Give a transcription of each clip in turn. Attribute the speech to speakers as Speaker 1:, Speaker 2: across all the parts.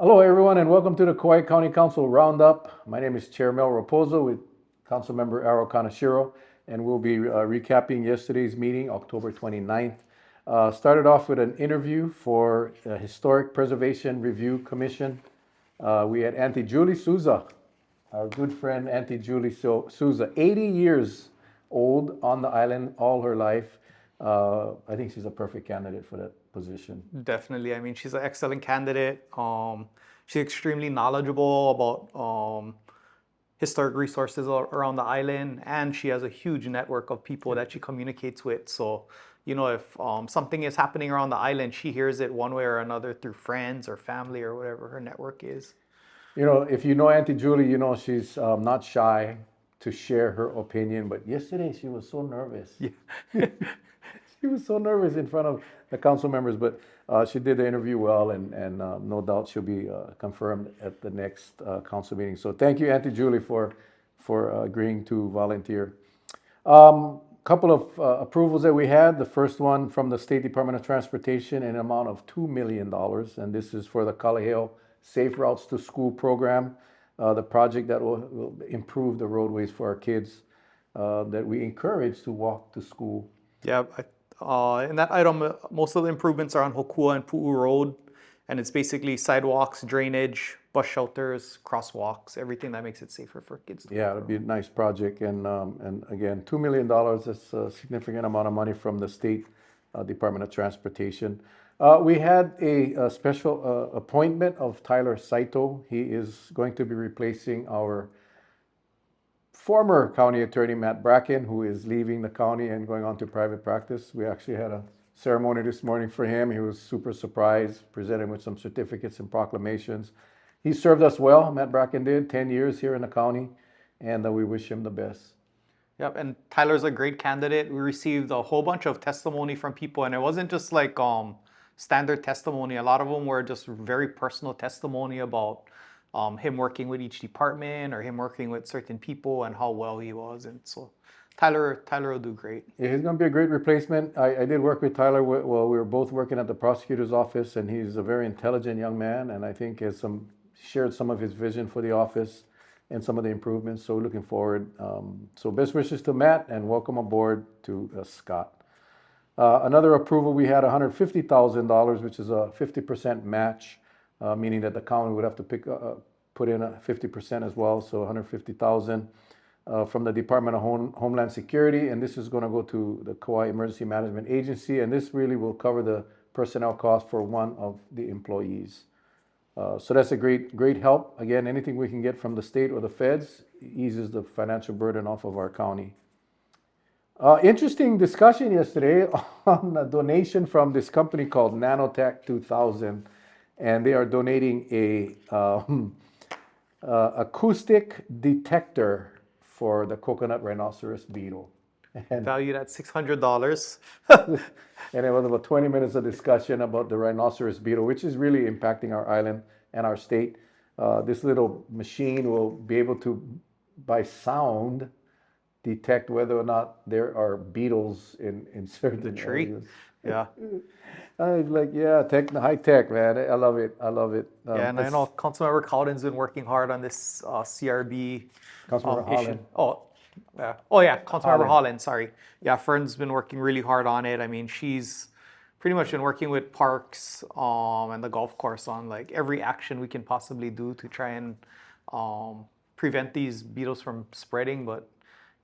Speaker 1: Hello, everyone, and welcome to the Kauai County Council Roundup. My name is Chair Mel Rapozo with Councilmember Aro Kanashiro, and we'll be recapping yesterday's meeting, October 29th. Started off with an interview for the Historic Preservation Review Commission. We had Auntie Julie Souza, our good friend Auntie Julie Souza, 80 years old on the island all her life. I think she's a perfect candidate for that position.
Speaker 2: Definitely. I mean, she's an excellent candidate. She's extremely knowledgeable about historic resources around the island, and she has a huge network of people that she communicates with. So, if something is happening around the island, she hears it one way or another through friends or family or whatever her network is.
Speaker 1: If you know Auntie Julie, you know she's not shy to share her opinion. But yesterday she was so nervous.
Speaker 2: Yeah.
Speaker 1: She was so nervous in front of the council members, but she did the interview well, and no doubt she'll be confirmed at the next council meeting. So thank you, Auntie Julie, for agreeing to volunteer. Couple of approvals that we had. The first one from the State Department of Transportation in an amount of $2 million, and this is for the Kualii Safe Routes to School program, the project that will improve the roadways for our kids that we encourage to walk to school.
Speaker 2: Yeah, in that item, most of the improvements are on Hokua and Pu'u Road, and it's basically sidewalks, drainage, bus shelters, crosswalks, everything that makes it safer for kids to
Speaker 1: Yeah,
Speaker 2: walk
Speaker 1: it'll be a
Speaker 2: around.
Speaker 1: nice project, and again, $2 million is a significant amount of money from the State Department of Transportation. We had a special appointment of Tyler Saito. He is going to be replacing our former county attorney, Matt Bracken, who is leaving the county and going on to private practice. We actually had a ceremony this morning for him. He was super surprised, presented with some certificates and proclamations. He served us well, Matt Bracken did, 10 years here in the county, and we wish him the best.
Speaker 2: Yep, and Tyler's a great candidate. We received a whole bunch of testimony from people, and it wasn't just like standard testimony. A lot of them were just very personal testimony about him working with each department or him working with certain people and how well he was. And so Tyler will do great.
Speaker 1: Yeah, he's going to be a great replacement. I did work with Tyler while we were both working at the prosecutor's office, and he's a very intelligent young man, and I think has shared some of his vision for the office and some of the improvements. So looking forward. So best wishes to Matt, and welcome aboard to Scott. Another approval, we had $150,000, which is a 50% match, meaning that the county would have to put in a 50% as well. So 150,000 from the Department of Homeland Security, and this is going to go to the Kauai Emergency Management Agency, and this really will cover the personnel cost for one of the employees. So that's a great help. Again, anything we can get from the state or the feds eases the financial burden off of our county. Interesting discussion yesterday on a donation from this company called Nanotech 2000, and they are donating a acoustic detector for the coconut rhinoceros beetle. And
Speaker 2: Valued at $600.
Speaker 1: and it was about 20 minutes of discussion about the rhinoceros beetle, which is really impacting our island and our state. This little machine will be able to, by sound, detect whether or not there are beetles in certain
Speaker 2: Tree.
Speaker 1: areas.
Speaker 2: Yeah.
Speaker 1: I was like, yeah, high tech, man. I love it. I love it.
Speaker 2: Yeah, and I know Councilmember Cowden's been working hard on this CRB
Speaker 1: Councilmember
Speaker 2: issue.
Speaker 1: Holland.
Speaker 2: Councilmember Holland, sorry. Yeah, Fern's been working really hard on it. I mean, she's pretty much been working with parks and the golf course on like every action we can possibly do to try and prevent these beetles from spreading. But,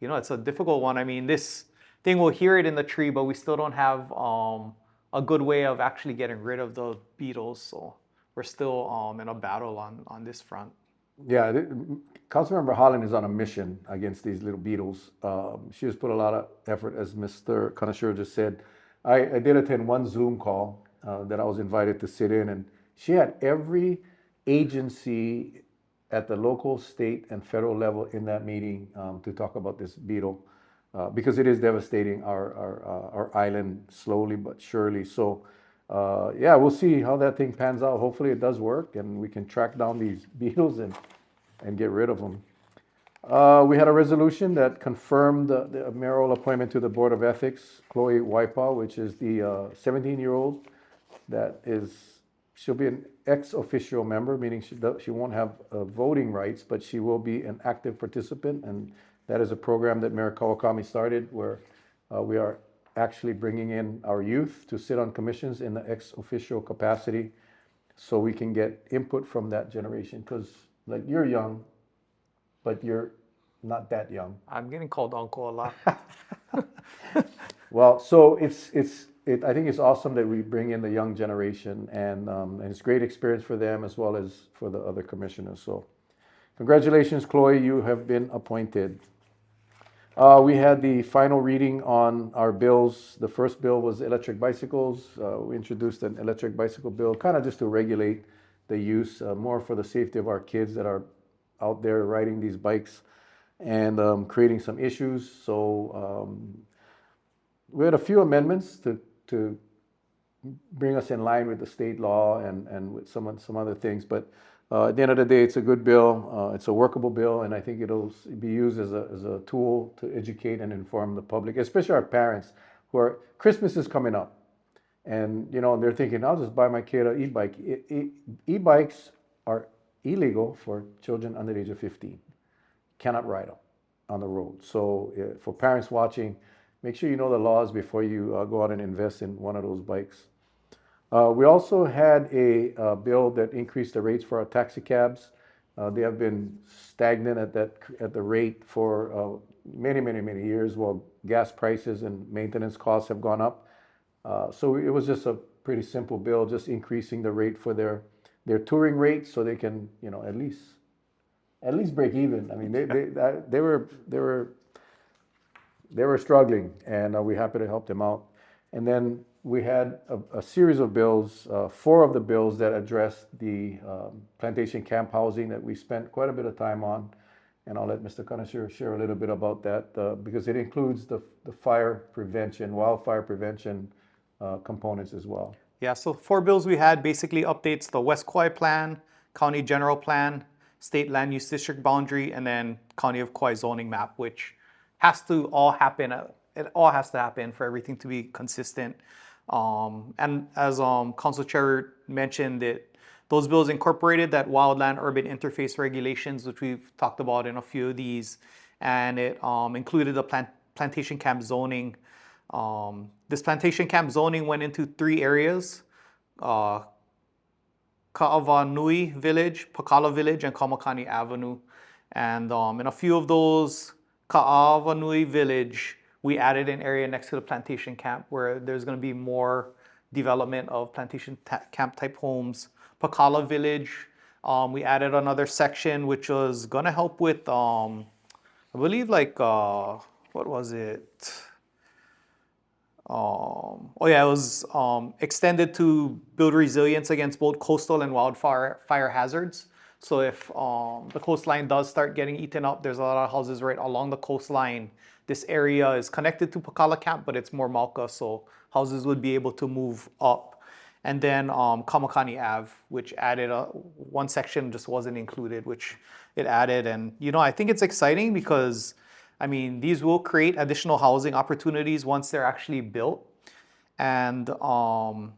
Speaker 2: it's a difficult one. I mean, this thing, we'll hear it in the tree, but we still don't have a good way of actually getting rid of the beetles. So we're still in a battle on this front.
Speaker 1: Yeah, Councilmember Holland is on a mission against these little beetles. She has put a lot of effort, as Mr. Kanashiro just said. I did attend one Zoom call that I was invited to sit in, and she had every agency at the local, state, and federal level in that meeting to talk about this beetle because it is devastating our island slowly but surely. So yeah, we'll see how that thing pans out. Hopefully it does work and we can track down these beetles and get rid of them. We had a resolution that confirmed the mayoral appointment to the Board of Ethics, Chloe Waipa, which is the 17-year-old that is she'll be an ex officio member, meaning she won't have voting rights, but she will be an active participant. And that is a program that Mayor Kawakami started where we are actually bringing in our youth to sit on commissions in the ex officio capacity so we can get input from that generation. Because, like, you're young, but you're not that young.
Speaker 2: I'm getting called uncle a lot.
Speaker 1: Well, so I think it's awesome that we bring in the young generation, and it's great experience for them as well as for the other commissioners. So, congratulations, Chloe, you have been appointed. We had the final reading on our bills. The first bill was electric bicycles. We introduced an electric bicycle bill, kind of just to regulate the use, more for the safety of our kids that are out there riding these bikes and creating some issues. So we had a few amendments to bring us in line with the state law and with some other things. But at the end of the day, it's a good bill. It's a workable bill, and I think it'll be used as a tool to educate and inform the public, especially our parents, who are, Christmas is coming up. And, you know, they're thinking, I'll just buy my kid an e-bike. E-bikes are illegal for children under the age of 15. Cannot ride them on the road. So for parents watching, make sure you know the laws before you go out and invest in one of those bikes. We also had a bill that increased the rates for our taxi cabs. They have been stagnant at the rate for many years while gas prices and maintenance costs have gone up. So it was just a pretty simple bill, just increasing the rate for their touring rates so they can, you know, at least break even. I mean, they were struggling, and we're happy to help them out. And then we had a series of bills, 4 of the bills that addressed the plantation camp housing that we spent quite a bit of time on. And I'll let Mr. Connoisseur share a little bit about that because it includes the fire prevention, wildfire prevention components as well.
Speaker 2: Yeah, so 4 bills we had basically updates the West Kauai plan, County General Plan, State Land Use District Boundary, and then County of Kauai zoning map, which has to all happen. It all has to happen for everything to be consistent. And as Council Chair mentioned, those bills incorporated that wildland urban interface regulations, which we've talked about in a few of these, and it included the plantation camp zoning. This plantation camp zoning went into 3 areas: Ka'awanui Village, Pakala Village, and Kamakani Avenue. And in a few of those, Ka'awanui Village, we added an area next to the plantation camp where there's going to be more development of plantation camp type homes. Pakala Village, we added another section which was going to help with, I believe, like, what was it? Oh yeah, it was extended to build resilience against both coastal and wildfire hazards. So if the coastline does start getting eaten up, there's a lot of houses right along the coastline. This area is connected to Pakala Camp, but it's more Malka, so houses would be able to move up. And then Kamakani Ave, which added one section just wasn't included, which it added. And, you know, I think it's exciting because, I mean, these will create additional housing opportunities once they're actually built. And the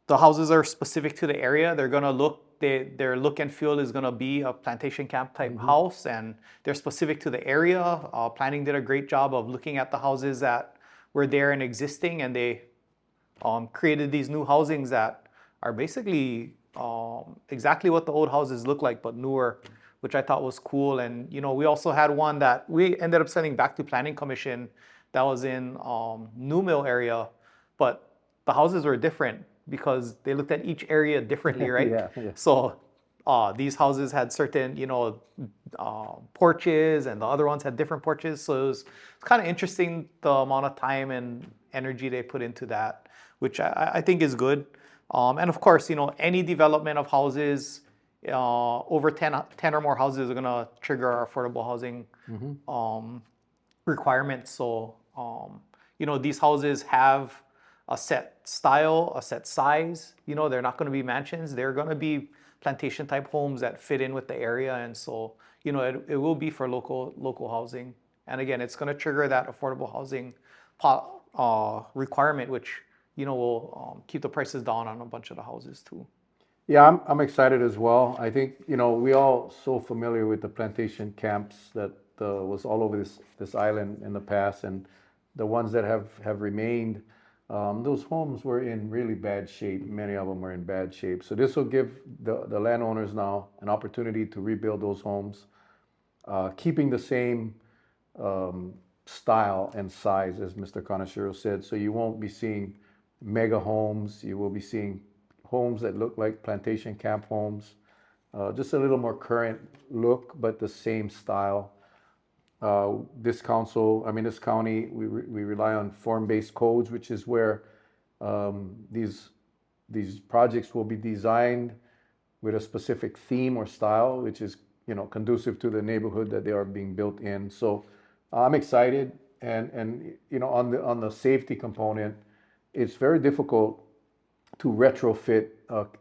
Speaker 2: houses are specific to the area. They're going to look, their look and feel is going to be a plantation camp type house, and they're specific to the area. Planning did a great job of looking at the houses that were there and existing, and they created these new housings that are basically exactly what the old houses look like, but newer, which I thought was cool. And, you know, we also had one that we ended up sending back to Planning Commission that was in New Mill area, but the houses were different because they looked at each area differently, right?
Speaker 1: Yeah.
Speaker 2: So these houses had certain, you know, porches, and the other ones had different porches. So it was kind of interesting the amount of time and energy they put into that, which I think is good. And of course, you know, any development of houses, over 10 or more houses are going to trigger our affordable housing requirements. So, you know, these houses have a set style, a set size. You know, they're not going to be mansions. They're going to be plantation type homes that fit in with the area. And so, you know, it will be for local housing. And again, it's going to trigger that affordable housing requirement, which will keep the prices down on a bunch of the houses too.
Speaker 1: Yeah, I'm excited as well. I think, we all so familiar with the plantation camps that was all over this island in the past, and the ones that have remained, those homes were in really bad shape. Many of them were in bad shape. So this will give the landowners now an opportunity to rebuild those homes, keeping the same style and size as Mr. Kanashiro said. So you won't be seeing mega homes. You will be seeing homes that look like plantation camp homes, just a little more current look, but the same style. This county, we rely on form-based codes, which is where these projects will be designed with a specific theme or style, which is conducive to the neighborhood that they are being built in. So I'm excited, and on the safety component, it's very difficult to retrofit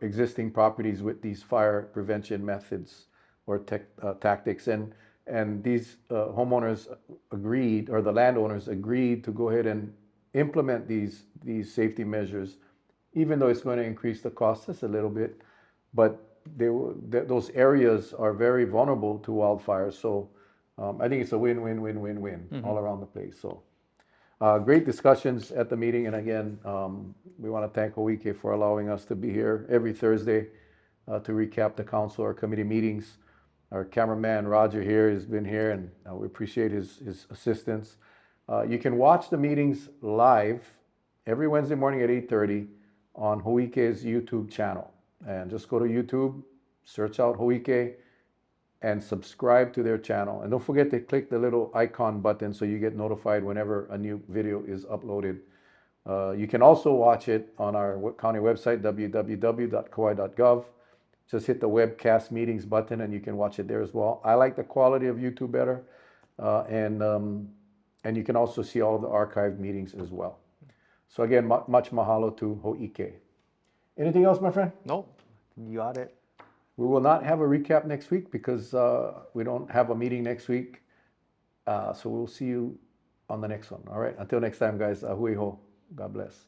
Speaker 1: existing properties with these fire prevention methods or tactics. And these homeowners agreed, or the landowners agreed, to go ahead and implement these safety measures, even though it's going to increase the cost just a little bit. But those areas are very vulnerable to wildfires. So I think it's a win-win-win-win-win all around the place. So great discussions at the meeting. And again, we want to thank Hoike for allowing us to be here every Thursday to recap the council or committee meetings. Our cameraman Roger here has been here, and we appreciate his assistance. You can watch the meetings live every Wednesday morning at 8:30 on Hoike's YouTube channel. And just go to YouTube, search out Hoike, and subscribe to their channel. And don't forget to click the little icon button so you get notified whenever a new video is uploaded. You can also watch it on our county website, www.kauai.gov. Just hit the webcast meetings button and you can watch it there as well. I like the quality of YouTube better. And you can also see all the archived meetings as well. So again, much mahalo to Hoike. Anything else, my friend?
Speaker 2: Nope, you got it.
Speaker 1: We will not have a recap next week because we don't have a meeting next week. So we'll see you on the next one. All right. Until next time, guys. Ahui ho. God bless.